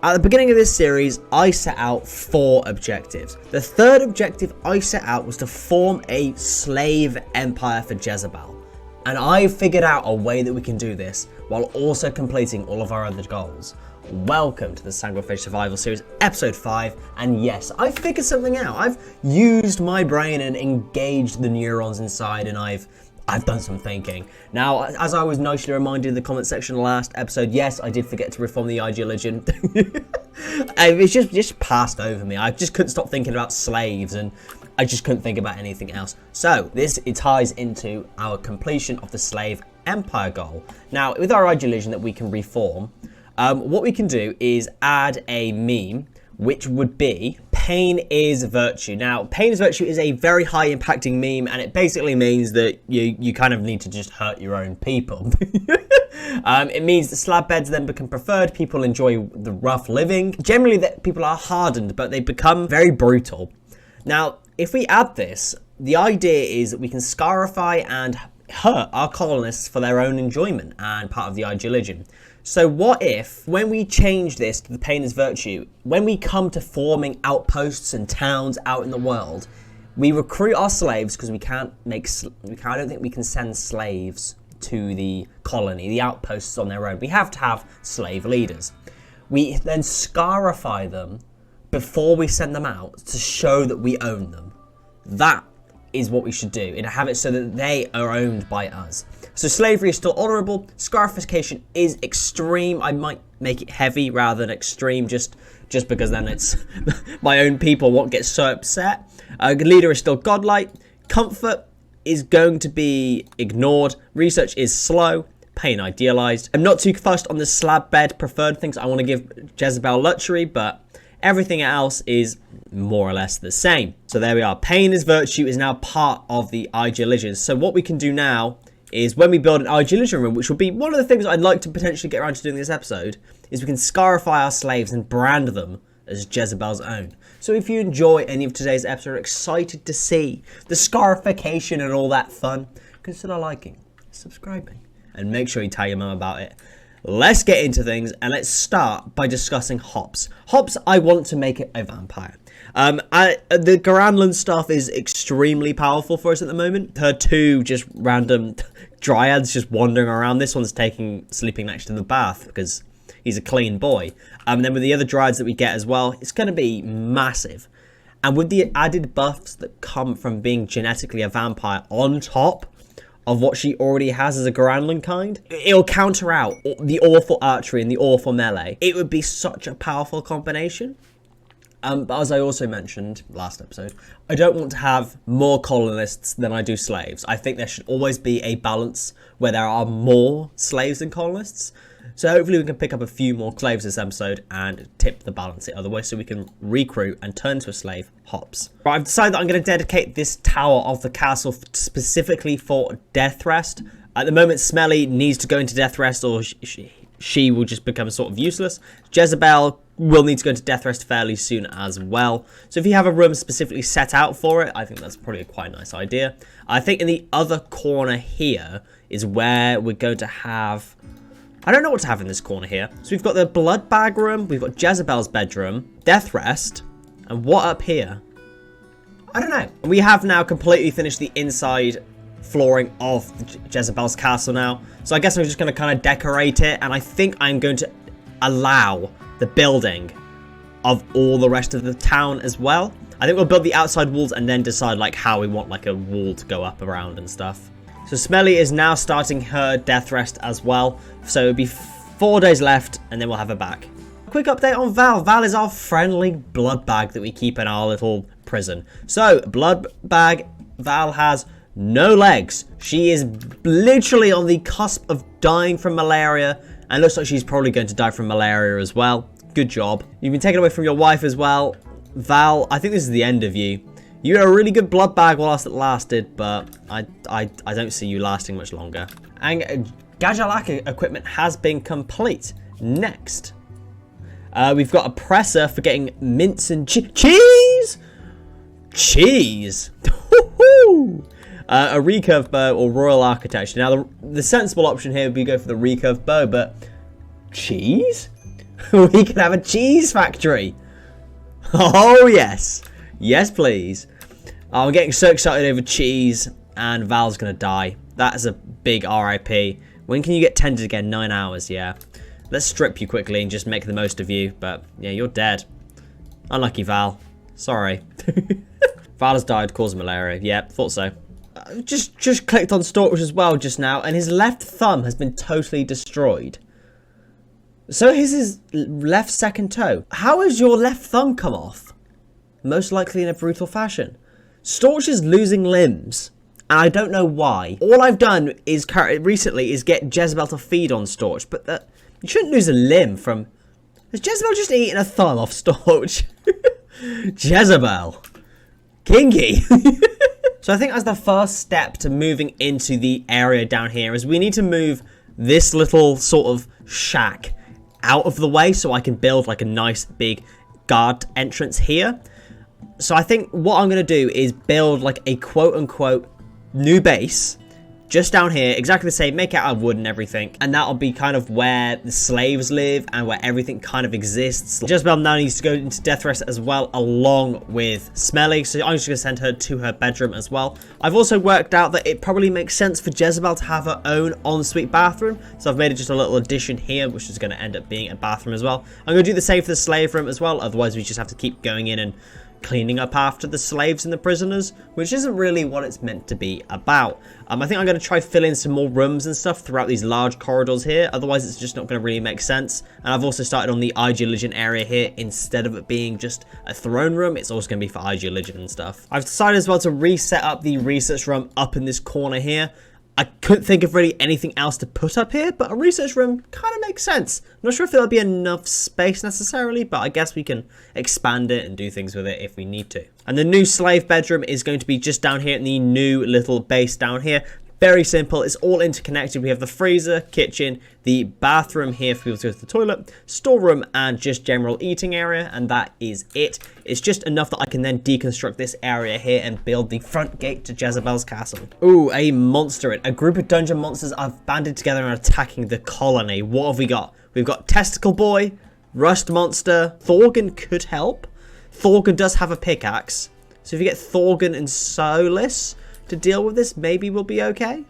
At the beginning of this series, I set out 4 objectives. The third objective I set out was to form a slave empire for Jezebel. And I figured out a way that we can do this while also completing all of our other goals. Welcome to the Sanguophage Survival Series, episode 5, and yes, I figured something out. I've used my brain and engaged the neurons inside, and I've done some thinking. Now, as I was nicely reminded in the comment section last episode, yes, I did forget to reform the IG religion. It's just passed over me. I just couldn't stop thinking about slaves, and I just couldn't think about anything else. So, it ties into our completion of the slave empire goal. Now, with our IG religion that we can reform, what we can do is add a meme, which would be pain is virtue. Now, pain is virtue is a very high impacting meme, and it basically means that you kind of need to just hurt your own people. It means that slab beds then become preferred. People enjoy the rough living. Generally, that people are hardened, but they become very brutal. Now, if we add this, the idea is that we can scarify and hurt our colonists for their own enjoyment and part of the IG religion. So what if, when we change this to the pain is virtue, when we come to forming outposts and towns out in the world, we recruit our slaves, because I don't think we can send slaves to the colony, the outposts on their own. We have to have slave leaders. We then scarify them before we send them out to show that we own them. That is what we should do, and have it so that they are owned by us. So slavery is still honourable. Scarification is extreme. I might make it heavy rather than extreme, just because then it's my own people won't get so upset. Leader is still godlike. Comfort is going to be ignored. Research is slow. Pain idealised. I'm not too fussed on the slab bed preferred things. I want to give Jezebel luxury, but everything else is more or less the same. So there we are. Pain is virtue is now part of the IG religion. So what we can do now is when we build an IG religion room, which will be one of the things I'd like to potentially get around to doing this episode, is we can scarify our slaves and brand them as Jezebel's own. So if you enjoy any of today's episode, are excited to see the scarification and all that fun, consider liking, subscribing, and make sure you tell your mum about it. Let's get into things, and let's start by discussing hops. Hops, I want to make it a vampire. The Garanland stuff is extremely powerful for us at the moment. Her 2 just random dryads just wandering around. This one's sleeping next to the bath because he's a clean boy. And then with the other dryads that we get as well, it's going to be massive. And with the added buffs that come from being genetically a vampire on top of what she already has as a Garanland kind, it'll counter out the awful archery and the awful melee. It would be such a powerful combination. But as I also mentioned last episode, I don't want to have more colonists than I do slaves. I think there should always be a balance where there are more slaves than colonists. So hopefully we can pick up a few more slaves this episode and tip the balance the other way so we can recruit and turn to a slave hops. Right, I've decided that I'm going to dedicate this tower of the castle specifically for death rest. At the moment, Smelly needs to go into death rest, or she will just become sort of useless. Jezebel will need to go into death rest fairly soon as well. So if you have a room specifically set out for it, I think that's probably a quite nice idea. I think in the other corner here is where we're going to have... I don't know what to have in this corner here. So we've got the blood bag room, we've got Jezebel's bedroom, death rest, and what up here? I don't know. We have now completely finished the inside flooring of Jezebel's castle now. So I guess I'm just going to kind of decorate it, and I think I'm going to allow the building of all the rest of the town as well. I think we'll build the outside walls and then decide like how we want like a wall to go up around and stuff. So Smelly is now starting her death rest as well. So it'll be 4 days left and then we'll have her back. Quick update on Val. Val is our friendly blood bag that we keep in our little prison. So blood bag, Val has no legs. She is literally on the cusp of dying from malaria, and looks like she's probably going to die from malaria as well. Good job. You've been taken away from your wife as well. Val, I think this is the end of you. You were a really good blood bag whilst it lasted, but I don't see you lasting much longer. And Gajalak equipment has been complete. Next, we've got a presser for getting mince and cheese. Cheese. A recurve bow or royal architecture. Now, the sensible option here would be go for the recurve bow, but cheese? We can have a cheese factory. Oh, yes. Yes, please. Oh, I'm getting so excited over cheese, and Val's going to die. That is a big RIP. When can you get tended again? 9 hours, yeah. Let's strip you quickly and just make the most of you. But, yeah, you're dead. Unlucky, Val. Sorry. Val has died, causing malaria. Yeah, thought so. Just clicked on Storch as well just now, and his left thumb has been totally destroyed. So is his left second toe. How has your left thumb come off? Most likely in a brutal fashion. Storch is losing limbs, and I don't know why. All I've done is recently is get Jezebel to feed on Storch, but you shouldn't lose a limb from... Has Jezebel just eaten a thumb off Storch? Jezebel. Kinky. So I think as the first step to moving into the area down here is we need to move this little sort of shack out of the way so I can build like a nice big guard entrance here. So I think what I'm going to do is build like a quote-unquote new base just down here, exactly the same, make it out of wood and everything, and that'll be kind of where the slaves live and where everything kind of exists. Jezebel now needs to go into death rest as well, along with Smelly, so I'm just going to send her to her bedroom as well. I've also worked out that it probably makes sense for Jezebel to have her own ensuite bathroom, so I've made it just a little addition here, which is going to end up being a bathroom as well. I'm going to do the same for the slave room as well, otherwise we just have to keep going in and cleaning up after the slaves and the prisoners, which isn't really what it's meant to be about. I think I'm going to try fill in some more rooms and stuff throughout these large corridors here, otherwise it's just not going to really make sense. And I've also started on the IG Legion area here. Instead of it being just a throne room, it's also going to be for IG Legion and stuff. I've decided as well to reset up the research room up in this corner here. I couldn't think of really anything else to put up here, but a research room kind of makes sense. I'm not sure if there'll be enough space necessarily, but I guess we can expand it and do things with it if we need to. And the new slave bedroom is going to be just down here in the new little base down here. Very simple. It's all interconnected. We have the freezer, kitchen, the bathroom here for people to go to the toilet, storeroom, and just general eating area. And that is it. It's just enough that I can then deconstruct this area here and build the front gate to Jezebel's castle. Ooh, a monster. A group of dungeon monsters have banded together and are attacking the colony. What have we got? We've got Testicle Boy, Rust Monster. Thorgan could help. Thorgan does have a pickaxe. So if you get Thorgan and Solus to deal with this, maybe we'll be okay.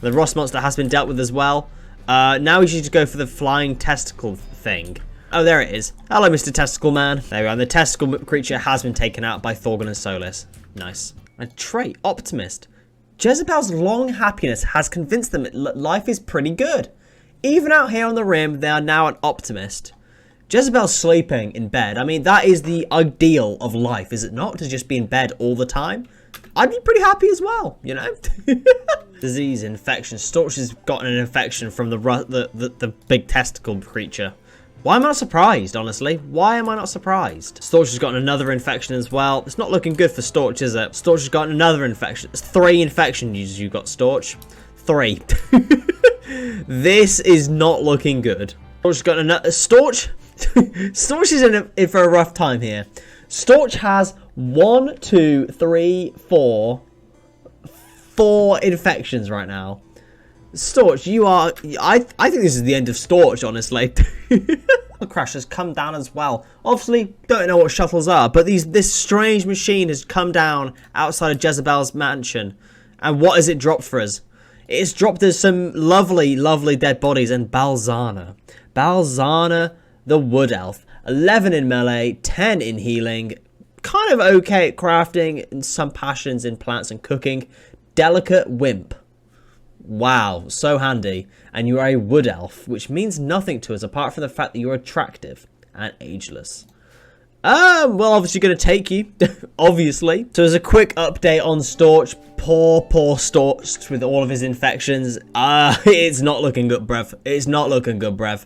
The Rust Monster has been dealt with as well. Now we should just go for the flying testicle thing. Oh, there it is. Hello, Mr. Testicle Man. There we are. And the testicle creature has been taken out by Thorgan and Solus. Nice. A trait, Optimist. Jezebel's long happiness has convinced them that life is pretty good. Even out here on the rim, they are now an optimist. Jezebel's sleeping in bed. I mean, that is the ideal of life, is it not? To just be in bed all the time. I'd be pretty happy as well, you know? Disease, infection. Storch has gotten an infection from the big testicle creature. Why am I not surprised, honestly? Why am I not surprised? Storch has gotten another infection as well. It's not looking good for Storch, is it? Storch has gotten another infection. It's 3 infections you've got, Storch. 3. This is not looking good. Storch has got another... Storch? Storch is in for a rough time here. Storch has 1, 2, 3, 4 infections right now. Storch, you are... I think this is the end of Storch, honestly. The crash has come down as well. Obviously, don't know what shuttles are, but this strange machine has come down outside of Jezebel's mansion. And what has it dropped for us? It's dropped us some lovely, lovely dead bodies and Balzana. Balzana, the Wood Elf. 11 in melee, 10 in healing. Kind of okay at crafting and some passions in plants and cooking. Delicate Wimp. Wow, so handy. And you are a Wood Elf, which means nothing to us apart from the fact that you're attractive and ageless. Well, obviously going to take you, obviously. So as a quick update on Storch, poor Storch with all of his infections. It's not looking good, bruv. It's not looking good, bruv.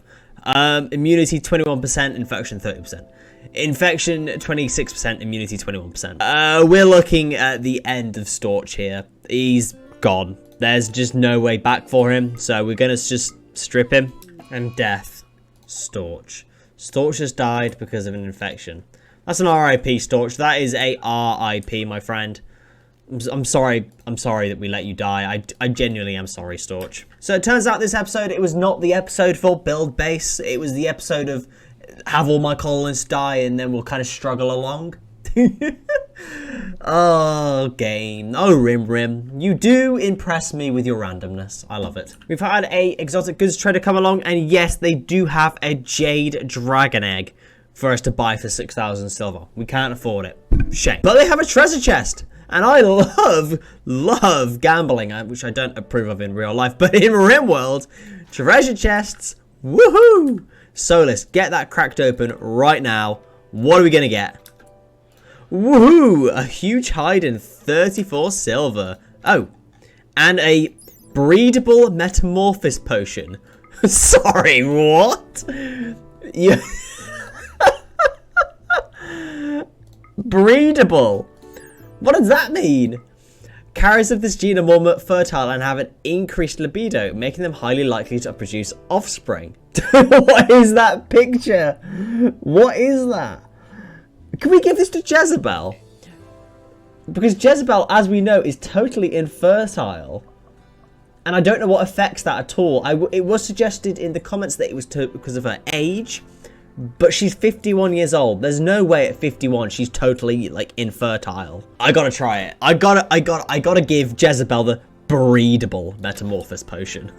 Immunity 21%, infection 30%. Infection 26%, immunity 21%. We're looking at the end of Storch here. He's gone. There's just no way back for him, so we're going to just strip him. And death. Storch. Storch has died because of an infection. That's an RIP, Storch. That is a RIP, my friend. I'm sorry that we let you die. I genuinely am sorry, Storch. So it turns out this episode, it was not the episode for build base. It was the episode of have all my colonists die and then we'll kind of struggle along. Oh, game. Oh, Rim. You do impress me with your randomness. I love it. We've had a exotic goods trader come along, and yes, they do have a jade dragon egg for us to buy for 6,000 silver. We can't afford it. Shame. But they have a treasure chest. And I love gambling, which I don't approve of in real life. But in Rimworld, treasure chests, woohoo! Solus, get that cracked open right now. What are we going to get? Woohoo! A huge hide and 34 silver. Oh, and a breedable metamorphosis potion. Sorry, what? Yeah. Breedable. What does that mean? Carriers of this gene are more fertile and have an increased libido, making them highly likely to produce offspring. What is that picture? What is that? Can we give this to Jezebel? Because Jezebel, as we know, is totally infertile. And I don't know what affects that at all. It was suggested in the comments that it was because of her age. But she's 51 years old. There's no way at 51 she's totally, like, infertile. I gotta try it. I gotta give Jezebel the breedable metamorphosis potion.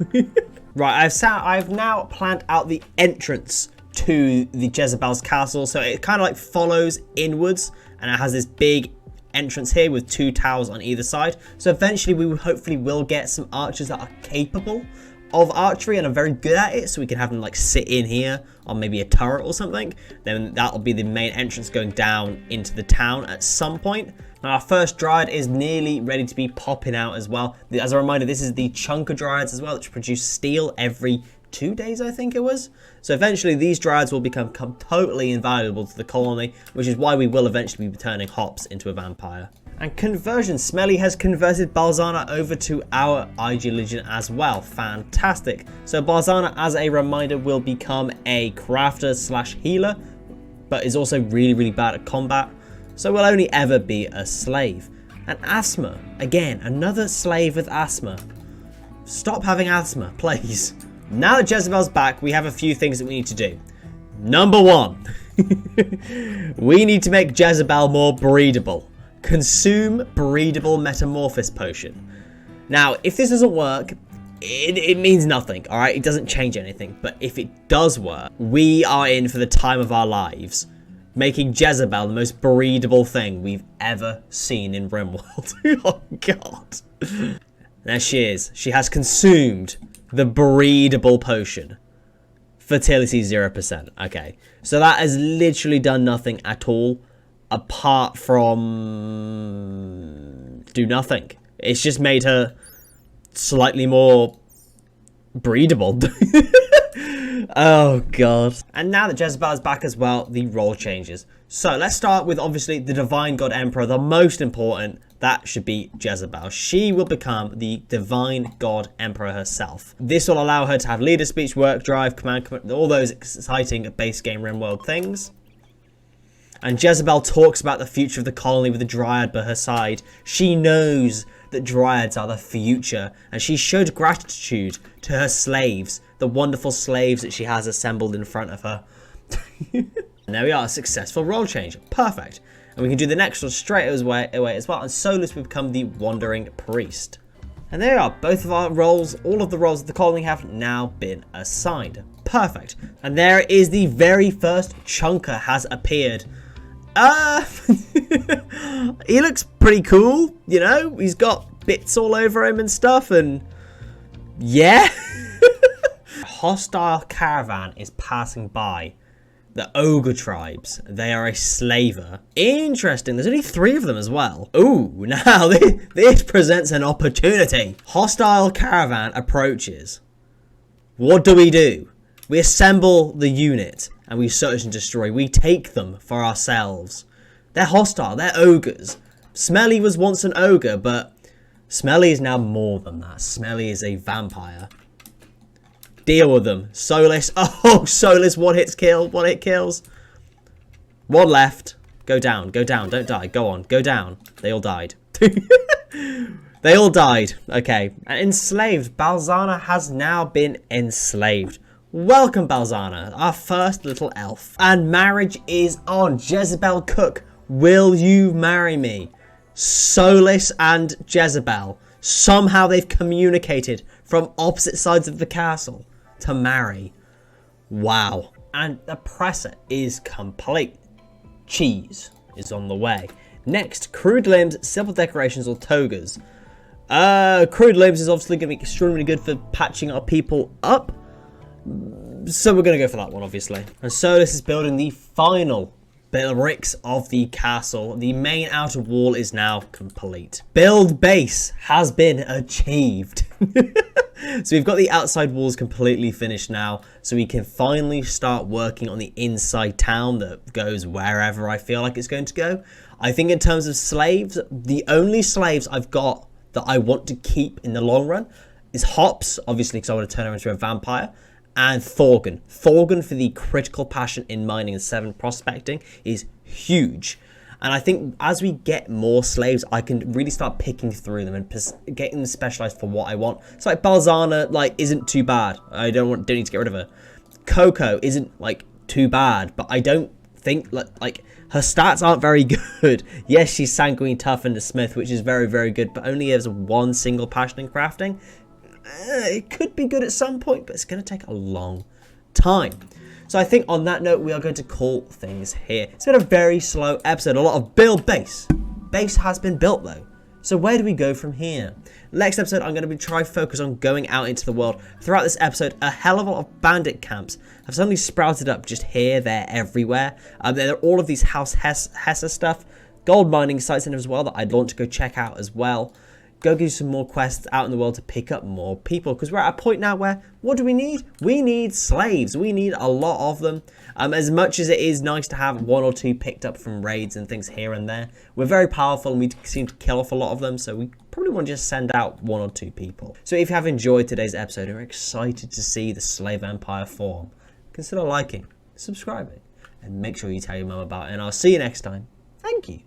Right, I've now planned out the entrance to the Jezebel's castle, so it kind of like follows inwards, and it has this big entrance here with 2 towers on either side. So eventually we hopefully will get some archers that are capable of archery and are very good at it, so we can have them like sit in here on maybe a turret or something. Then that'll be the main entrance going down into the town at some point. Now our first dryad is nearly ready to be popping out as well. As a reminder, this is the chunker dryads as well, which produce steel every 2 days, I think it was. So eventually these dryads will become totally invaluable to the colony, which is why we will eventually be turning Hops into a vampire. And conversion, Smelly has converted Balzana over to our IG Legion as well. Fantastic. So Balzana, as a reminder, will become a crafter slash healer, but is also really bad at combat. So will only ever be a slave. And asthma, again, another slave with asthma. Stop having asthma, please. Now that Jezebel's back, we have a few things that we need to do. Number 1, we need to make Jezebel more breedable. Consume breedable metamorphosis potion. Now, if this doesn't work, it means nothing, alright? It doesn't change anything. But if it does work, we are in for the time of our lives. Making Jezebel the most breedable thing we've ever seen in Rimworld. Oh, God. There she is. She has consumed the breedable potion. Fertility 0%. Okay. So that has literally done nothing at all. Apart from do nothing. It's just made her slightly more breedable. Oh god. And now that Jezebel is back as well, the role changes. So let's start with obviously the Divine God Emperor, the most important. That should be Jezebel. She will become the Divine God Emperor herself. This will allow her to have leader speech, work, drive, command, all those exciting base game Rimworld things. And Jezebel talks about the future of the colony with the Dryad by her side. She knows that Dryads are the future, and she showed gratitude to her slaves, the wonderful slaves that she has assembled in front of her. And there we are, a successful role change. Perfect. And we can do the next one straight away as well. And Solus will become the Wandering Priest. And there we are, both of our roles, all of the roles of the colony have now been assigned. Perfect. And there is the very first chunker has appeared. He looks pretty cool, you know, he's got bits all over him and stuff, and yeah. Hostile caravan is passing by. The ogre tribes, they are a slaver. Interesting, there's only 3 of them as well. Ooh, now this presents an opportunity. Hostile caravan approaches. What do? We assemble the unit and we search and destroy. We take them for ourselves. They're hostile. They're ogres. Smelly was once an ogre, but Smelly is now more than that. Smelly is a vampire. Deal with them. Solus. Oh, Solus. One hit kills. 1 left. Go down. Don't die. Go on. Go down. They all died. They all died. Okay. And enslaved. Balzana has now been enslaved. Welcome, Balzana, our first little elf. And marriage is on. Jezebel Cook, will you marry me? Solis and Jezebel. Somehow they've communicated from opposite sides of the castle to marry. Wow. And the presser is complete. Cheese is on the way. Next, crude limbs, simple decorations, or togas. Crude limbs is obviously going to be extremely good for patching our people up. So we're going to go for that one, obviously. And so this is building the final bricks of the castle. The main outer wall is now complete. Build base has been achieved. So we've got the outside walls completely finished now. So we can finally start working on the inside town that goes wherever I feel like it's going to go. I think in terms of slaves, the only slaves I've got that I want to keep in the long run is Hops, obviously because I want to turn her into a vampire, and Thorgan. Thorgan, for the critical passion in mining and 7 prospecting, is huge. And I think as we get more slaves, I can really start picking through them and getting them specialized for what I want. So like Balzana, like, isn't too bad. I don't need to get rid of her. Coco isn't like too bad, but I don't think like her stats aren't very good. Yes, she's sanguine, tough, and a smith, which is very, very good, but only has 1 single passion in crafting. It could be good at some point, but it's going to take a long time. So I think on that note, we are going to call things here. It's been a very slow episode. A lot of build base. Base has been built though. So where do we go from here? Next episode, I'm going to focus on going out into the world. Throughout this episode, a hell of a lot of bandit camps have suddenly sprouted up just here, there, everywhere. There are all of these House Hessa stuff, gold mining sites in them as well that I'd want to go check out as well. Go do some more quests out in the world to pick up more people, because we're at a point now where, what do we need? We need slaves. We need a lot of them. As much as it is nice to have 1 or 2 picked up from raids and things here and there, we're very powerful and we seem to kill off a lot of them, so we probably want to just send out 1 or 2 people. So if you have enjoyed today's episode and are excited to see the slave empire form, consider liking, subscribing, and make sure you tell your mum about it, and I'll see you next time. Thank you.